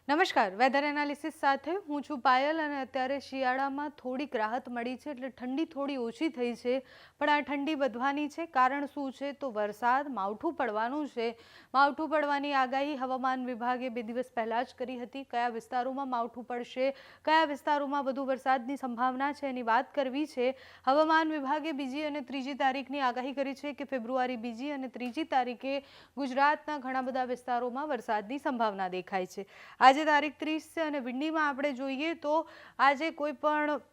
નમસ્કાર, weather analysis સાથે હું છું પાયલ અને અત્યારે શિયાળામાં થોડીક રાહત મળી છે એટલે ઠંડી થોડી ઓછી થઈ છે પણ આ ઠંડી વધવાની છે. કારણ શું છે તો વરસાદ માવઠું પડવાનું છે. માવઠું પડવાની આગાહી હવામાન વિભાગે 2 દિવસ પહેલાં જ કરી હતી. કયા વિસ્તારોમાં માવઠું પડશે, કયા વિસ્તારોમાં વધુ વરસાદની સંભાવના છે એની વાત કરવી છે. હવામાન વિભાગે 2જી અને 3જી તારીખની આગાહી કરી છે કે ફેબ્રુઆરી 2જી અને 3જી તારીખે ગુજરાતના ઘણા બધા વિસ્તારોમાં વરસાદની સંભાવના દેખાય છે. આજે તારીખ 30 છે અને વિંડીમાં આપણે જોઈએ તો આજે કોઈ પણ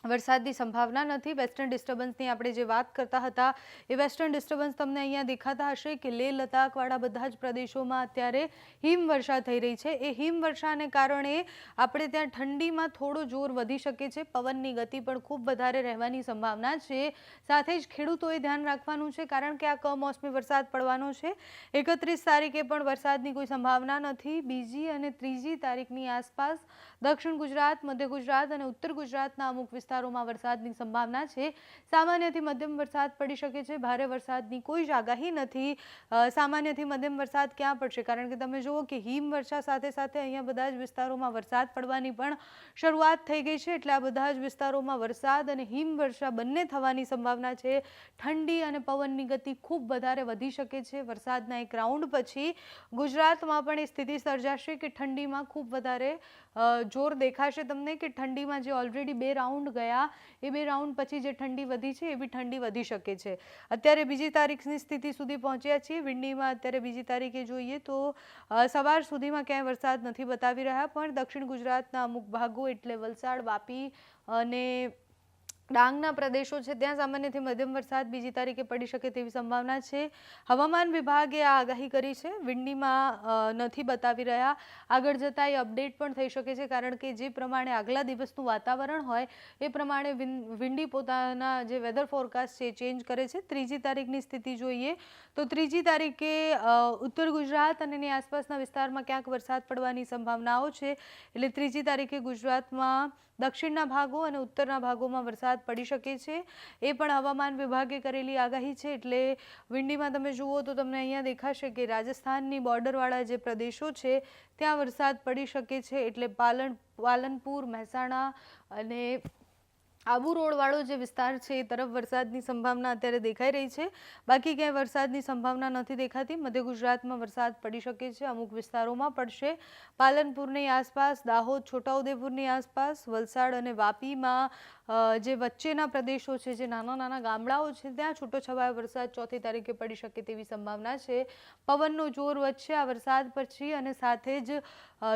વરસાદની સંભાવના નથી. વેસ્ટર્ન ડિસ્ટર્બન્સની આપણે જે વાત કરતા હતા એ વેસ્ટર્ન ડિસ્ટર્બન્સ તમને અહીંયા દેખાતા હશે કે લેહ લદ્દાખવાળા બધા જ પ્રદેશોમાં અત્યારે હિમવર્ષા થઈ રહી છે. એ હિમવર્ષાને કારણે આપણે ત્યાં ઠંડીમાં થોડો જોર વધી શકે છે. પવનની ગતિ પણ ખૂબ વધારે રહેવાની સંભાવના છે. સાથે જ ખેડૂતોએ ધ્યાન રાખવાનું છે કારણ કે આ કમોસમી વરસાદ પડવાનો છે. 31 તારીખે પણ વરસાદની કોઈ સંભાવના નથી. 2જી અને 3જી તારીખની આસપાસ દક્ષિણ ગુજરાત, મધ્ય ગુજરાત અને ઉત્તર ગુજરાતના અમુક વિસ્તારોમાં વરસાદની સંભાવના છે. સામાન્યથી મધ્યમ વરસાદ પડી શકે છે. ભારે વરસાદની કોઈ જ આગાહી નથી. સામાન્યથી મધ્યમ વરસાદ ક્યાં પડશે કારણ કે તમે જુઓ કે હિમવર્ષા સાથે સાથે અહીંયા બધા જ વિસ્તારોમાં વરસાદ પડવાની પણ શરૂઆત થઈ ગઈ છે એટલે આ બધા જ વિસ્તારોમાં વરસાદ અને હિમવર્ષા બંને થવાની સંભાવના છે. ઠંડી અને પવનની ગતિ ખૂબ વધારે વધી શકે છે. વરસાદના એક રાઉન્ડ પછી ગુજરાતમાં પણ એ સ્થિતિ સર્જાશે કે ઠંડીમાં ખૂબ વધારે જોર દેખાશે તમને કે ઠંડીમાં જે ઓલરેડી 2 રાઉન્ડ ગયા એ 2 રાઉન્ડ પછી જે ઠંડી વધી છે એવી ઠંડી વધી શકે છે. અત્યારે 2જી તારીખની સ્થિતિ સુધી પહોંચ્યા છીએ. વિંડીમાં અત્યારે 2જી તારીખે જોઈએ તો સવાર સુધીમાં ક્યાંય વરસાદ નથી બતાવી રહ્યા પણ દક્ષિણ ગુજરાતના અમુક ભાગો એટલે વલસાડ, વાપી અને ડાંગના પ્રદેશો છે ત્યાં સામાન્યથી મધ્યમ વરસાદ 2જી તારીખે પડી શકે તેવી સંભાવના છે. હવામાન વિભાગે આ આગાહી કરી છે. વિંડીમાં નથી બતાવી રહ્યા. આગળ જતાં એ અપડેટ પણ થઈ શકે છે કારણ કે જે પ્રમાણે આગલા દિવસનું વાતાવરણ હોય એ પ્રમાણે વિંડી પોતાના જે વેધર ફોરકાસ્ટ છે એ ચેન્જ કરે છે. 3જી તારીખની સ્થિતિ જોઈએ તો 3જી તારીખે ઉત્તર ગુજરાત અને એની આસપાસના વિસ્તારમાં ક્યાંક વરસાદ પડવાની સંભાવનાઓ છે. એટલે 3જી તારીખે ગુજરાતમાં દક્ષિણના ભાગો અને ઉત્તરના ભાગોમાં વરસાદ પડી શકે છે. એ પણ હવામાન વિભાગે કરેલી આગાહી છે. એટલે વિંડીમાં તમે જુઓ તો તમને અહીંયા દેખાશે કે રાજસ્થાનની બોર્ડરવાળા જે પ્રદેશો છે ત્યાં વરસાદ પડી શકે છે. એટલે પાલનપુર, મહેસાણા અને આબુ રોડવાળો જે વિસ્તાર છે એ તરફ વરસાદની સંભાવના અત્યારે દેખાઈ રહી છે. બાકી ક્યાંય વરસાદની સંભાવના નથી દેખાતી. મધ્ય ગુજરાતમાં વરસાદ પડી શકે છે. અમુક વિસ્તારોમાં પડશે. પાલનપુરની આસપાસ, દાહોદ, છોટાઉદેપુરની આસપાસ, વલસાડ અને વાપીમાં જે વચ્ચેના પ્રદેશો છે, જે નાના નાના ગામડાઓ છે ત્યાં છૂટોછવાયો વરસાદ 4થી તારીખે પડી શકે તેવી સંભાવના છે. પવનનો જોર વધશે આ વરસાદ પછી અને સાથે જ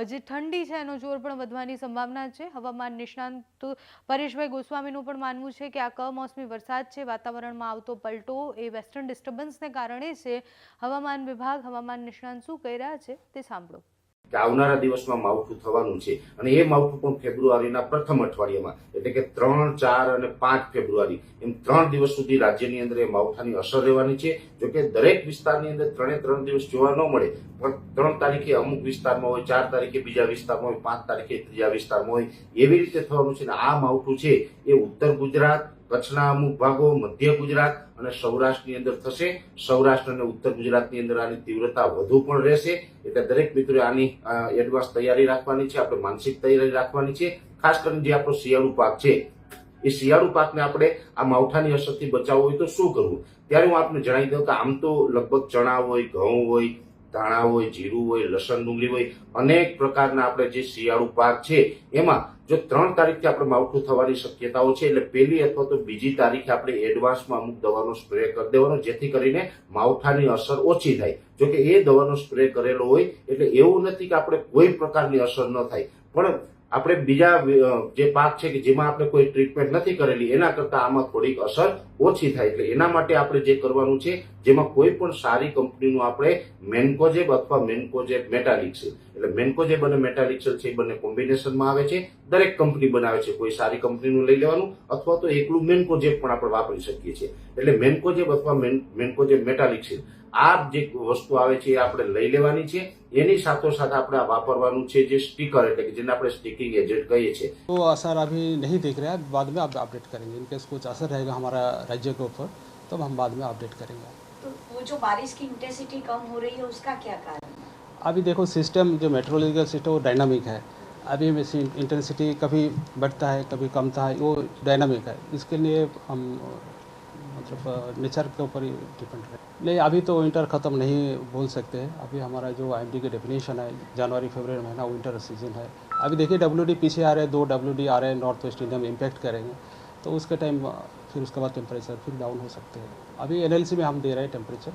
જે ઠંડી છે એનો જોર પણ વધવાની સંભાવના છે. હવામાન નિષ્ણાંત પરેશભાઈ ગોસ્વામીનું પણ માનવું છે કે આ કમોસમી વરસાદ છે, વાતાવરણમાં આવતો પલટો એ વેસ્ટર્ન ડિસ્ટર્બન્સને કારણે છે. હવામાન વિભાગ, હવામાન નિષ્ણાંત શું કહી રહ્યા છે તે સાંભળો. કે આવનારા દિવસમાં માવઠું થવાનું છે અને એ માવઠું પણ ફેબ્રુઆરીના પ્રથમ અઠવાડિયામાં એટલે કે 3, 4 અને 5 ફેબ્રુઆરી એમ 3 દિવસ સુધી રાજ્યની અંદર એ માવઠાની અસર રહેવાની છે. જોકે દરેક વિસ્તારની અંદર 3 દિવસ જોવા ન મળે પણ 3 તારીખે અમુક વિસ્તારમાં હોય, 4 તારીખે બીજા વિસ્તારમાં હોય, 5 તારીખે ત્રીજા વિસ્તારમાં હોય એવી રીતે થવાનું છે. આ માવઠું છે એ ઉત્તર ગુજરાત, કચ્છના અમુક ભાગો, મધ્ય ગુજરાત અને સૌરાષ્ટ્રની અંદર થશે. સૌરાષ્ટ્ર અને ઉત્તર ગુજરાતની અંદર આની તીવ્રતા વધુ પણ રહેશે. એટલે દરેક મિત્રોએ આની એડવાન્સ તૈયારી રાખવાની છે. આપણે માનસિક તૈયારી રાખવાની છે. ખાસ કરીને જે આપણો શિયાળુ પાક છે એ શિયાળુ પાકને આપણે આ માવઠાની અસરથી બચાવવો હોય તો શું કરવું ત્યારે હું આપને જણાવી દઉં કે આમ તો લગભગ ચણા હોય, ઘઉં હોય, ધાણા હોય, જીરું હોય, લસણ, ડુંગળી હોય, અનેક પ્રકારના આપણે જે શિયાળુ પાક છે એમાં જો 3 તારીખથી આપણે માવઠું થવાની શક્યતાઓ છે એટલે 1લી અથવા તો 2જી તારીખે આપણે એડવાન્સમાં અમુક દવાનો સ્પ્રે કરી દેવાનો જેથી કરીને માવઠાની અસર ઓછી થાય. જોકે એ દવાનો સ્પ્રે કરેલો હોય એટલે એવું નથી કે આપણે કોઈ પ્રકારની અસર ન થાય પણ આપણે બીજા જે પાક છે કે જેમાં આપણે કોઈ ટ્રીટમેન્ટ નથી કરેલી એના કરતા આમાં થોડીક અસર ઓછી થાય. એટલે એના માટે આપણે જે કરવાનું છે જેમાં કોઈ પણ સારી કંપનીનું આપણે મેન્કોજેબ અથવા મેન્કોજેબ મેટાલિક્સિલ એટલે મેન્કોજેબ અને મેટાલિક્સિલ છે એ બંને કોમ્બિનેશનમાં આવે છે. દરેક કંપની બનાવે છે. કોઈ સારી કંપનીનું લઈ લેવાનું અથવા તો એકલું મેન્કોજેબ પણ આપણે વાપરી શકીએ છીએ. એટલે મેન્કોજેબ અથવા મેન્કોજેબ મેટાલિક્સિલ આ જે વસ્તુ આવે છે એ આપણે લઈ લેવાની છે. એની સાથોસાથ આપણે વાપરવાનું છે જે સ્ટીકર એટલે કે જેને આપણે સ્ટિકિંગ એजेंट કહીએ છીએ. तो असर अभी नहीं दिख रहा है, बाद में आप अपडेट करेंगे. इनकेस कुछ असर रहेगा हमारा राज्य के ऊपर तब हम बाद में अपडेट करेंगे. तो वो जो बारिश की इंटेंसिटी कम हो रही है उसका क्या कारण है? अभी देखो सिस्टम जो मेट्रोलॉजिकल सिस्टम वो डायनामिक है। अभी में इंटेंसिटी कभी बढ़ता है कभी कमता है, वो डायनामिक है। इसके लिए हम मतलब नेचर के ऊपर ही डिपेंड है। नहीं अभी तो विंटर ख़त्म नहीं बोल सकते हैं। अभी हमारा जो IMD की डेफिनेशन है जनवरी फरवरी महीना विंटर सीजन है। अभी देखिए WD पीछे आ रहे हैं, 2 WD आ रहे हैं नॉर्थ वेस्ट इंडिया में इम्पैक्ट करेंगे, तो उसके टाइम फिर उसके बाद टेम्परेचर फिर डाउन हो सकते हैं। अभी NLC में हम दे रहे हैं टेम्परेचर